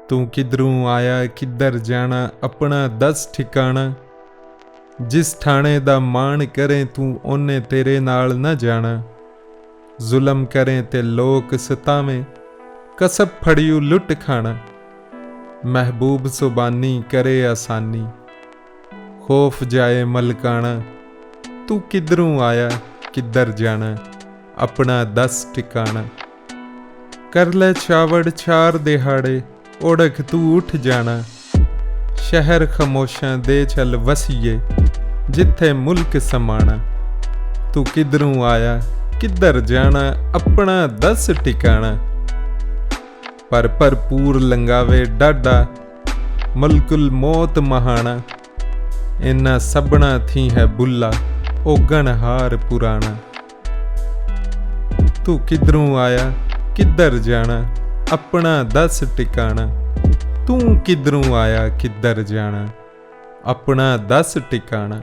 तू किधरों आया किधर जाना, अपना दस ठिकाना। जिस ठाणे दा मान करें तू ओने तेरे नाल न जाना। जुलम करें ते लोक सतावें, कसब फड़ियू लुट खाना। महबूब सुबानी करे आसानी, खौफ जाए मलकाना। तू किधरों आया किधर जाना, अपना दस ठिकाना। कर ले चावड़ चार दिहाड़े, ओढ़क तू उठ जाना। शहर खमोशां दे चल वसीए, जिथे मुल्क समाना। तू किधरों आया किधर जाना, अपना दस ठिकाना। पर भरपूर लंगावे डाडा, मलकुल मौत महाना। इन्ना सबना थी है बुला, ओ गणहार पुराना। तू किधरों आया किधर जाना, अपना दस ठिकाना। तू किधरों आया किधर जाना, अपना दस ठिकाना।